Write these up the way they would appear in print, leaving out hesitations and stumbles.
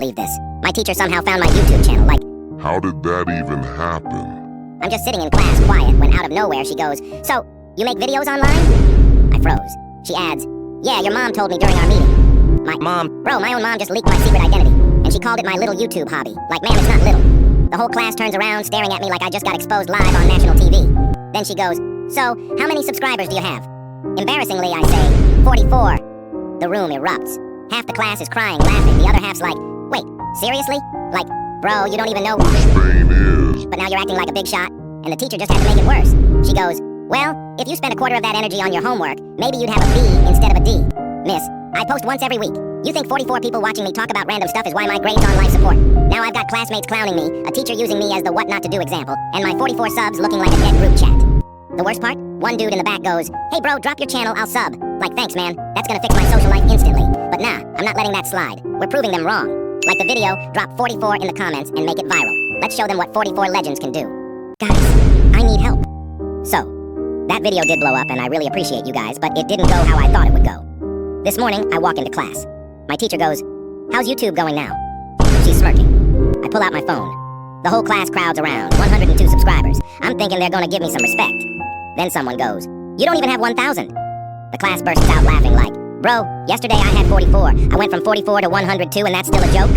believe this. My teacher somehow found my YouTube channel, like... How did that even happen? I'm just sitting in class quiet when out of nowhere she goes, "So, you make videos online?" I froze. She adds, "Yeah, your mom told me during our meeting." My mom? Bro, my own mom just leaked my secret identity, and she called it my little YouTube hobby. Like, ma'am, it's not little. The whole class turns around staring at me like I just got exposed live on national TV. Then she goes, "So, how many subscribers do you have?" Embarrassingly, I say, 44. The room erupts. Half the class is crying, laughing. The other half's like, "Wait, seriously? Like, bro, you don't even know..." Spain is. But now you're acting like a big shot, and the teacher just had to make it worse. She goes, "Well, if you spent a quarter of that energy on your homework, maybe you'd have a B instead of a D. Miss, I post once every week. You think 44 people watching me talk about random stuff is why my grade's on life support? Now I've got classmates clowning me, a teacher using me as the what not to do example, and my 44 subs looking like a dead group chat." The worst part? One dude in the back goes, "Hey bro, drop your channel, I'll sub." Like, thanks man, that's gonna fix my social life instantly. But nah, I'm not letting that slide. We're proving them wrong. Like the video, drop 44 in the comments and make it viral. Let's show them what 44 legends can do. Guys, I need help. So, that video did blow up and I really appreciate you guys, but it didn't go how I thought it would go. This morning, I walk into class. My teacher goes, "How's YouTube going now?" She's smirking. I pull out my phone. The whole class crowds around, 102 subscribers. I'm thinking they're gonna give me some respect. Then someone goes, "You don't even have 1,000. The class bursts out laughing like, "Bro, yesterday I had 44. I went from 44 to 102 and that's still a joke?"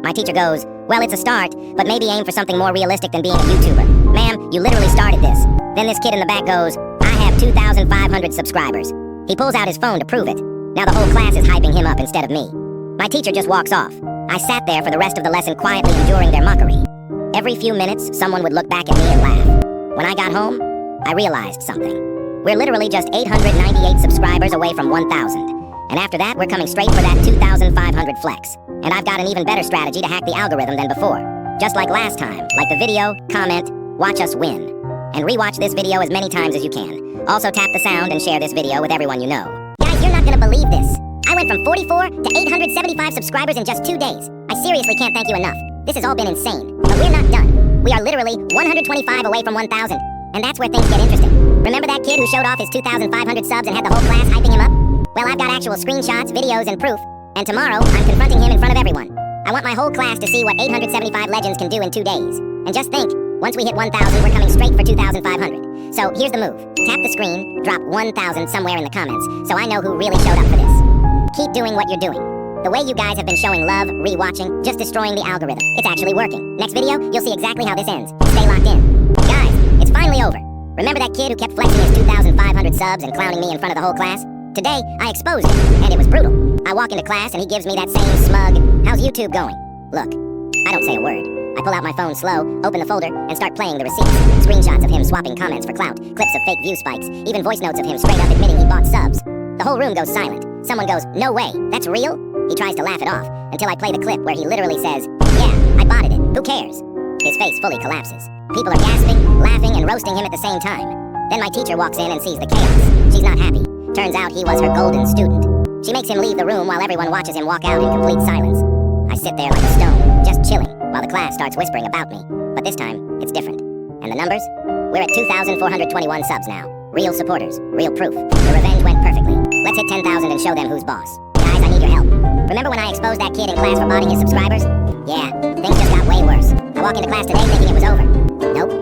My teacher goes, "Well, it's a start, but maybe aim for something more realistic than being a YouTuber. Ma'am, you literally started this." Then this kid in the back goes, "I have 2,500 subscribers." He pulls out his phone to prove it. Now the whole class is hyping him up instead of me. My teacher just walks off. I sat there for the rest of the lesson quietly enduring their mockery. Every few minutes, someone would look back at me and laugh. When I got home, I realized something. We're literally just 898 subscribers away from 1,000. And after that, we're coming straight for that 2,500 flex. And I've got an even better strategy to hack the algorithm than before. Just like last time, like the video, comment, watch us win. And rewatch this video as many times as you can. Also tap the sound and share this video with everyone you know. Guys, you're not gonna believe this. I went from 44 to 875 subscribers in just 2 days. I seriously can't thank you enough. This has all been insane. But we're not done. We are literally 125 away from 1,000. And that's where things get interesting. Remember that kid who showed off his 2,500 subs and had the whole class hyping him up? Well, I've got actual screenshots, videos, and proof. And tomorrow, I'm confronting him in front of everyone. I want my whole class to see what 875 legends can do in 2 days. And just think, once we hit 1,000, we're coming straight for 2,500. So here's the move. Tap the screen, drop 1,000 somewhere in the comments, so I know who really showed up for this. Keep doing what you're doing. The way you guys have been showing love, rewatching, just destroying the algorithm. It's actually working. Next video, you'll see exactly how this ends. Stay locked in. Guys, it's finally over. Remember that kid who kept flexing his 2,500 subs and clowning me in front of the whole class? Today, I exposed him, and it was brutal. I walk into class and he gives me that same smug, "How's YouTube going?" Look, I don't say a word. I pull out my phone slow, open the folder, and start playing the receipts. Screenshots of him swapping comments for clout, clips of fake view spikes, even voice notes of him straight up admitting he bought subs. The whole room goes silent. Someone goes, "No way, that's real?" He tries to laugh it off, until I play the clip where he literally says, "Yeah, I botted it, who cares?" His face fully collapses. People are gasping, laughing, and roasting him at the same time. Then my teacher walks in and sees the chaos. She's not happy. Turns out he was her golden student. She makes him leave the room while everyone watches him walk out in complete silence. I sit there like a stone, just chilling, while the class starts whispering about me. But this time, it's different. And the numbers? We're at 2,421 subs now. Real supporters, real proof. The revenge went perfectly. Let's hit 10,000 and show them who's boss. Guys, I need your help. Remember when I exposed that kid in class for botting his subscribers? Yeah, things just got way worse. I walk into class today thinking it was over. Nope.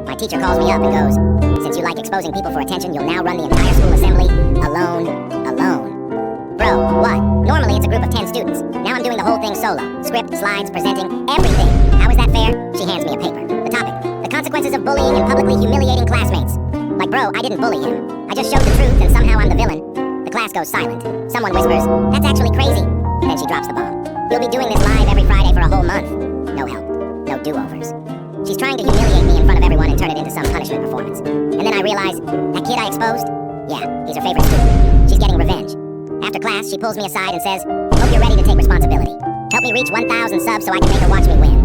My teacher calls me up and goes, "Since you like exposing people for attention, you'll now run the entire school assembly alone. Bro, what? Normally it's a group of 10 students. Now I'm doing the whole thing solo. Script, slides, presenting, everything. How is that fair?" She hands me a paper. The topic, the consequences of bullying and publicly humiliating classmates. Like, bro, I didn't bully him. I just showed the truth and somehow I'm the villain. The class goes silent. Someone whispers, "That's actually crazy." Then she drops the bomb. "You'll be doing this live every Friday for a whole month." No help. No do-overs. She's trying to humiliate me in front of everyone and turn it into some punishment performance. And then I realize, that kid I exposed? Yeah, he's her favorite student. She's getting revenge. After class, she pulls me aside and says, "Hope you're ready to take responsibility. Help me reach 1,000 subs so I can make her watch me win."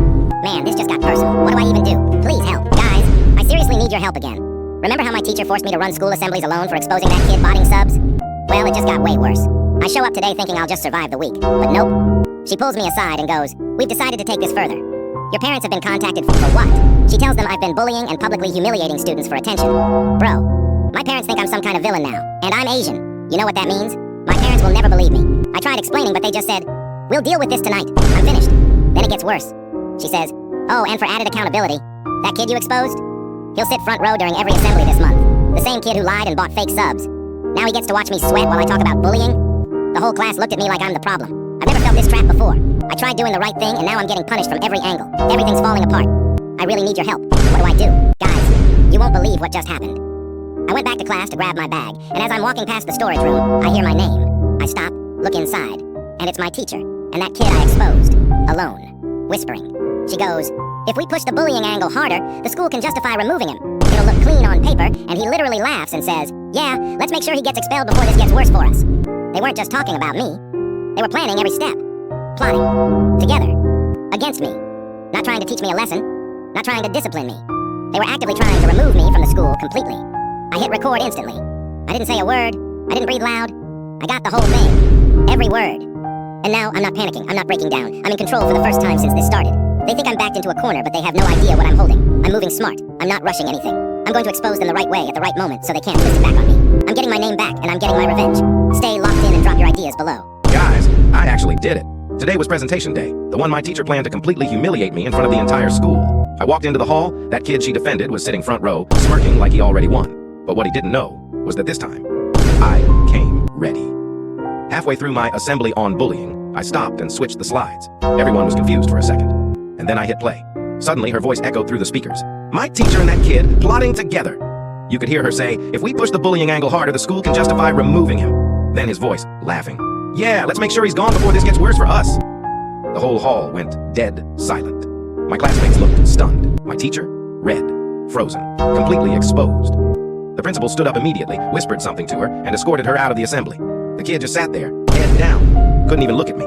Man, this just got personal. What do I even do? Please help. Guys, I seriously need your help again. Remember how my teacher forced me to run school assemblies alone for exposing that kid botting subs? Well, it just got way worse. I show up today thinking I'll just survive the week, but nope. She pulls me aside and goes, "We've decided to take this further. Your parents have been contacted for what?" She tells them I've been bullying and publicly humiliating students for attention. Bro, my parents think I'm some kind of villain now, and I'm Asian. You know what that means? My parents will never believe me. I tried explaining, but they just said, We'll deal with this tonight. I'm finished. Then it gets worse. She says, oh, and for added accountability, that kid you exposed? He'll sit front row during every assembly this month. The same kid who lied and bought fake subs. Now he gets to watch me sweat while I talk about bullying? The whole class looked at me like I'm the problem. I've never felt this trap before. I tried doing the right thing, and now I'm getting punished from every angle. Everything's falling apart. I really need your help. What do I do? Guys, you won't believe what just happened. I went back to class to grab my bag, and as I'm walking past the storage room, I hear my name. I stop, look inside, and it's my teacher, and that kid I exposed, alone, whispering. She goes, if we push the bullying angle harder, the school can justify removing him. It'll look clean on paper, and he literally laughs and says, yeah, let's make sure he gets expelled before this gets worse for us. They weren't just talking about me. They were planning every step. Plotting. Together. Against me. Not trying to teach me a lesson. Not trying to discipline me. They were actively trying to remove me from the school completely. I hit record instantly. I didn't say a word. I didn't breathe loud. I got the whole thing. Every word. And now I'm not panicking. I'm not breaking down. I'm in control for the first time since this started. They think I'm backed into a corner, but they have no idea what I'm holding. I'm moving smart. I'm not rushing anything. I'm going to expose them the right way at the right moment so they can't twist it back on me. I'm getting my name back, and I'm getting my revenge. Stay locked in and drop your ideas below. Guys, I actually did it. Today was presentation day, the one my teacher planned to completely humiliate me in front of the entire school. I walked into the hall, that kid she defended was sitting front row, smirking like he already won. But what he didn't know was that this time, I came ready. Halfway through my assembly on bullying, I stopped and switched the slides. Everyone was confused for a second. And then I hit play. Suddenly, her voice echoed through the speakers. My teacher and that kid plotting together. You could hear her say, if we push the bullying angle harder, the school can justify removing him. Then his voice, laughing. Yeah, let's make sure he's gone before this gets worse for us. The whole hall went dead silent. My classmates looked stunned. My teacher, red, frozen, completely exposed. The principal stood up immediately, whispered something to her, and escorted her out of the assembly. The kid just sat there, head down, couldn't even look at me.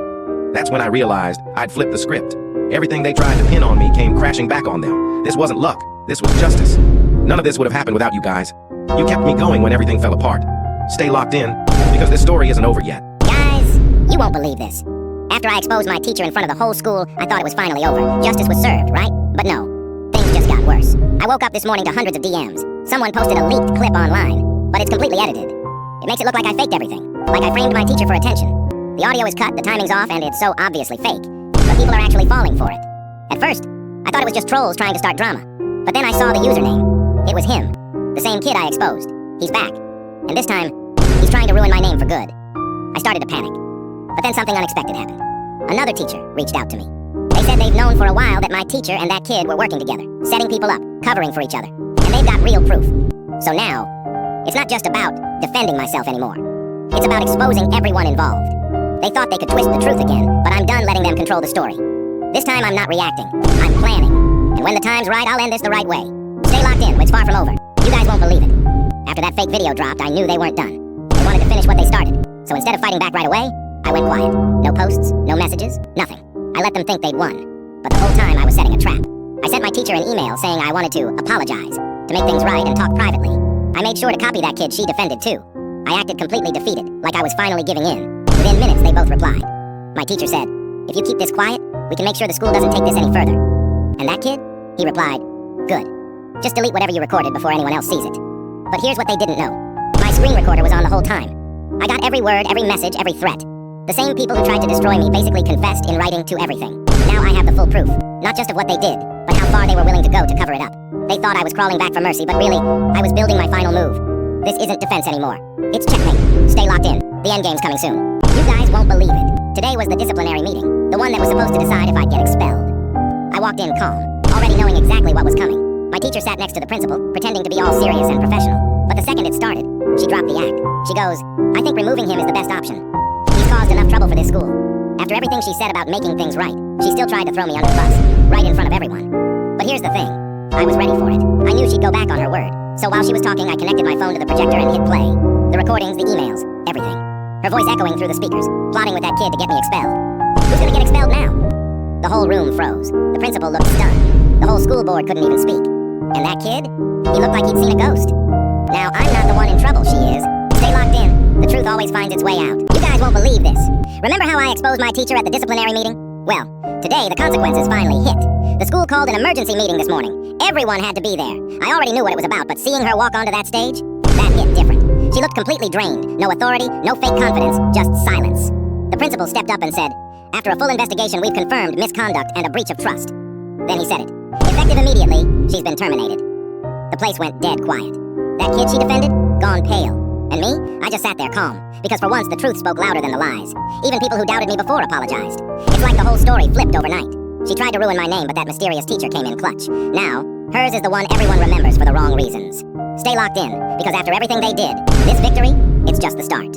That's when I realized I'd flipped the script. Everything they tried to pin on me came crashing back on them. This wasn't luck, this was justice. None of this would have happened without you guys. You kept me going when everything fell apart. Stay locked in, because this story isn't over yet. Guys, you won't believe this. After I exposed my teacher in front of the whole school, I thought it was finally over. Justice was served, right? But no. Things just got worse. I woke up this morning to hundreds of DMs. Someone posted a leaked clip online, but it's completely edited. It makes it look like I faked everything, like I framed my teacher for attention. The audio is cut, the timing's off, and it's so obviously fake. But people are actually falling for it. At first, I thought it was just trolls trying to start drama. But then I saw the username. It was him. The same kid I exposed. He's back. And this time, he's trying to ruin my name for good. I started to panic. But then something unexpected happened. Another teacher reached out to me. They said they've known for a while that my teacher and that kid were working together, setting people up, covering for each other. And they've got real proof. So now, it's not just about defending myself anymore. It's about exposing everyone involved. They thought they could twist the truth again, but I'm done letting them control the story. This time I'm not reacting. I'm planning. And when the time's right, I'll end this the right way. Stay locked in, it's far from over. You guys won't believe it. After that fake video dropped, I knew they weren't done. They wanted to finish what they started. So instead of fighting back right away, I went quiet. No posts, no messages, nothing. I let them think they'd won. But the whole time I was setting a trap. I sent my teacher an email saying I wanted to apologize, to make things right and talk privately. I made sure to copy that kid she defended too. I acted completely defeated, like I was finally giving in. Within minutes, they both replied. My teacher said, if you keep this quiet, we can make sure the school doesn't take this any further. And that kid? He replied, good. Just delete whatever you recorded before anyone else sees it. But here's what they didn't know. My screen recorder was on the whole time. I got every word, every message, every threat. The same people who tried to destroy me basically confessed in writing to everything. Now I have the full proof, not just of what they did, but how far they were willing to go to cover it up. They thought I was crawling back for mercy, but really, I was building my final move. This isn't defense anymore. It's checkmate. Stay locked in. The endgame's coming soon. You guys won't believe it. Today was the disciplinary meeting, the one that was supposed to decide if I'd get expelled. I walked in calm, already knowing exactly what was coming. My teacher sat next to the principal, pretending to be all serious and professional. But the second it started, she dropped the act. She goes, I think removing him is the best option. He's caused enough trouble for this school. After everything she said about making things right, she still tried to throw me under the bus, right in front of everyone. But here's the thing. I was ready for it. I knew she'd go back on her word. So while she was talking, I connected my phone to the projector and hit play. The recordings, the emails, everything. Her voice echoing through the speakers, plotting with that kid to get me expelled. Who's gonna get expelled now? The whole room froze. The principal looked stunned. The whole school board couldn't even speak. And that kid? He looked like he'd seen a ghost. Now, I'm not the one in trouble, she is. Stay locked in. The truth always finds its way out. You guys won't believe this. Remember how I exposed my teacher at the disciplinary meeting? Well, today the consequences finally hit. The school called an emergency meeting this morning. Everyone had to be there. I already knew what it was about, but seeing her walk onto that stage, that hit different. She looked completely drained. No authority, no fake confidence, just silence. The principal stepped up and said, After a full investigation, we've confirmed misconduct and a breach of trust. Then he said it. Effective immediately, she's been terminated. The place went dead quiet. That kid she defended, gone pale. And me, I just sat there calm, because for once the truth spoke louder than the lies. Even people who doubted me before apologized. It's like the whole story flipped overnight. She tried to ruin my name, but that mysterious teacher came in clutch. Now, hers is the one everyone remembers for the wrong reasons. Stay locked in, because after everything they did, this victory, it's just the start.